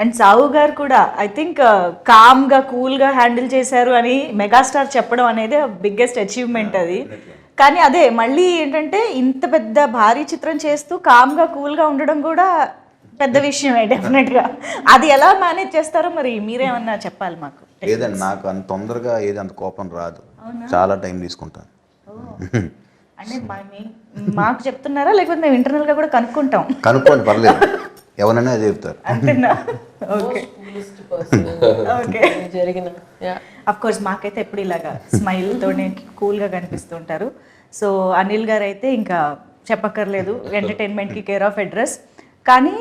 And Sahu గారు కూడా I think కామ్గా కూల్గా హ్యాండిల్ చేశారు అని మెగాస్టార్ చెప్పడం అనేది బిగ్గెస్ట్ అచీవ్మెంట్ అది. కానీ అదే మళ్ళీ ఏంటంటే ఇంత పెద్ద భారీ చిత్రం చేస్తూ కామ్గా కూల్గా ఉండడం కూడా పెద్ద విషయమే డెఫినెట్గా. అది ఎలా మేనేజ్ చేస్తారో మరి మీరేమన్నా చెప్పాలి మాకు. లేదండి, నాకు అంత తొందరగా ఏది అంత కోపం రాదు, చాలా టైం తీసుకుంటాను. అంటే మాకు చెప్తున్నారా లేకపోతే మేము ఇంటర్నల్గా కూడా కనుక్కుంటాం? కనుక్కోండి, పర్లేదు, ఎవరైనా అదే చెప్తారు. అంతేనా? Okay okay. జరిగిన అఫ్ కోర్స్ మాకైతే ఎప్పుడు ఇలాగా స్మైల్తోనే కూల్గా కనిపిస్తుంటారు. సో అనిల్ గారు అయితే ఇంకా చెప్పక్కర్లేదు, ఎంటర్టైన్మెంట్కి కేర్ ఆఫ్ అడ్రస్. కానీ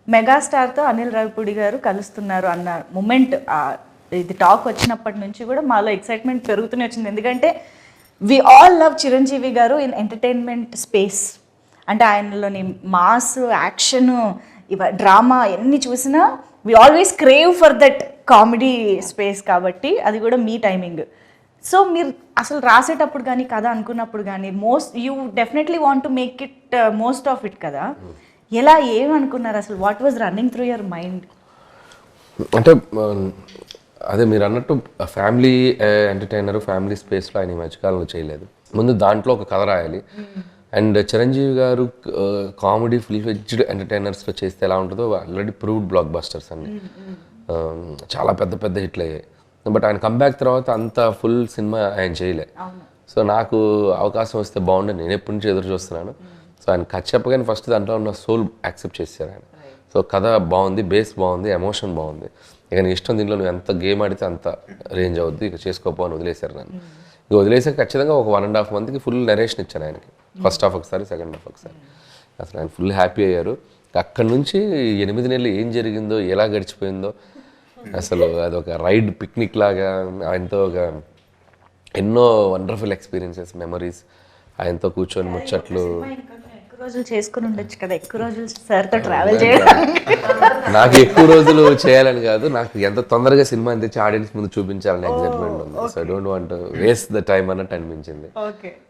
మెగాస్టార్తో అనిల్ రావిపూడి గారు కలుస్తున్నారు అన్న మూమెంట్, ఇది టాక్ వచ్చినప్పటి నుంచి కూడా మాలో ఎక్సైట్మెంట్ పెరుగుతూనే వచ్చింది. ఎందుకంటే వి ఆల్ లవ్ చిరంజీవి గారు ఇన్ ఎంటర్టైన్మెంట్ స్పేస్. అంటే ఆయనలోని మాస్, యాక్షన్, డ్రామా ఎన్ని చూసినా we always crave for that comedy space. కాబట్టి అది కూడా మీ టైమింగ్. సో మీరు అసలు రాసేటప్పుడు కానీ కథ అనుకున్నప్పుడు కానీ you definitely want to make it most of it కదా. ఎలా ఏమనుకున్నారు అసలు? What was running through your mind? అంటే అదే మీరు అన్నట్టు ఫ్యామిలీ ఎంటర్టైనర్, ఫ్యామిలీ స్పేస్లో ఆయన ఈ మధ్యకాలంలో చేయలేదు. ముందు దాంట్లో ఒక కథ రాయాలి. అండ్ చిరంజీవి గారు కామెడీ ఫుల్ ఫ్లెడ్జ్డ్ ఎంటర్టైనర్స్లో చేస్తే ఎలా ఉంటుందో ఆల్రెడీ ప్రూవ్డ్ బ్లాక్ బస్టర్స్ అన్ని చాలా పెద్ద పెద్ద హిట్లు అయ్యాయి. బట్ ఆయన కంబ్యాక్ తర్వాత అంత ఫుల్ సినిమా ఆయన చేయలే. సో నాకు అవకాశం వస్తే బాగుండేది, నేను ఎప్పటి నుంచి ఎదురు చూస్తున్నాను. సో ఆయన కథ చెప్పగానే ఫస్ట్ దాంట్లో ఉన్న సోల్ యాక్సెప్ట్ చేశారు ఆయన. సో కథ బాగుంది, బేస్ బాగుంది, ఎమోషన్ బాగుంది. ఇక నీ ఇష్టం, దీంట్లో నువ్వు ఎంత గేమ్ ఆడితే అంత రేంజ్ అవుద్ది, ఇక చేసుకోపో అని వదిలేశారు నన్ను. ఇక వదిలేసాక ఖచ్చితంగా ఒక 1.5 monthకి ఫుల్ నరేషన్ ఇచ్చాను ఆయనకి. ఫస్ట్ హాఫ్ ఒకసారి, సెకండ్ హాఫ్ ఒకసారి. అసలు ఆయన ఫుల్ హ్యాపీ అయ్యారు. అక్కడి నుంచి 8 నెలలు ఏం జరిగిందో, ఎలా గడిచిపోయిందో అసలు అదొక రైడ్, పిక్నిక్ లాగా ఆయనతో ఒక ఎన్నో వండర్ఫుల్ ఎక్స్పీరియన్సెస్, మెమరీస్, ఆయనతో కూర్చొని ముచ్చట్లు. ఎక్కువ రోజులు చేసుకుని ఉండొచ్చు కదా, ఎక్కువ రోజులు సార్తో ట్రావెల్ చేయడానికి. నాకు ఎక్కువ రోజులు చేయాలని కాదు, నాకు ఎంత తొందరగా సినిమా తెచ్చి ఆడియన్స్ ముందు చూపించాలని ఎగ్జైట్మెంట్ ఉంది. So I don't want waste the time అన్నట్టు అనిపించింది. ఓకే.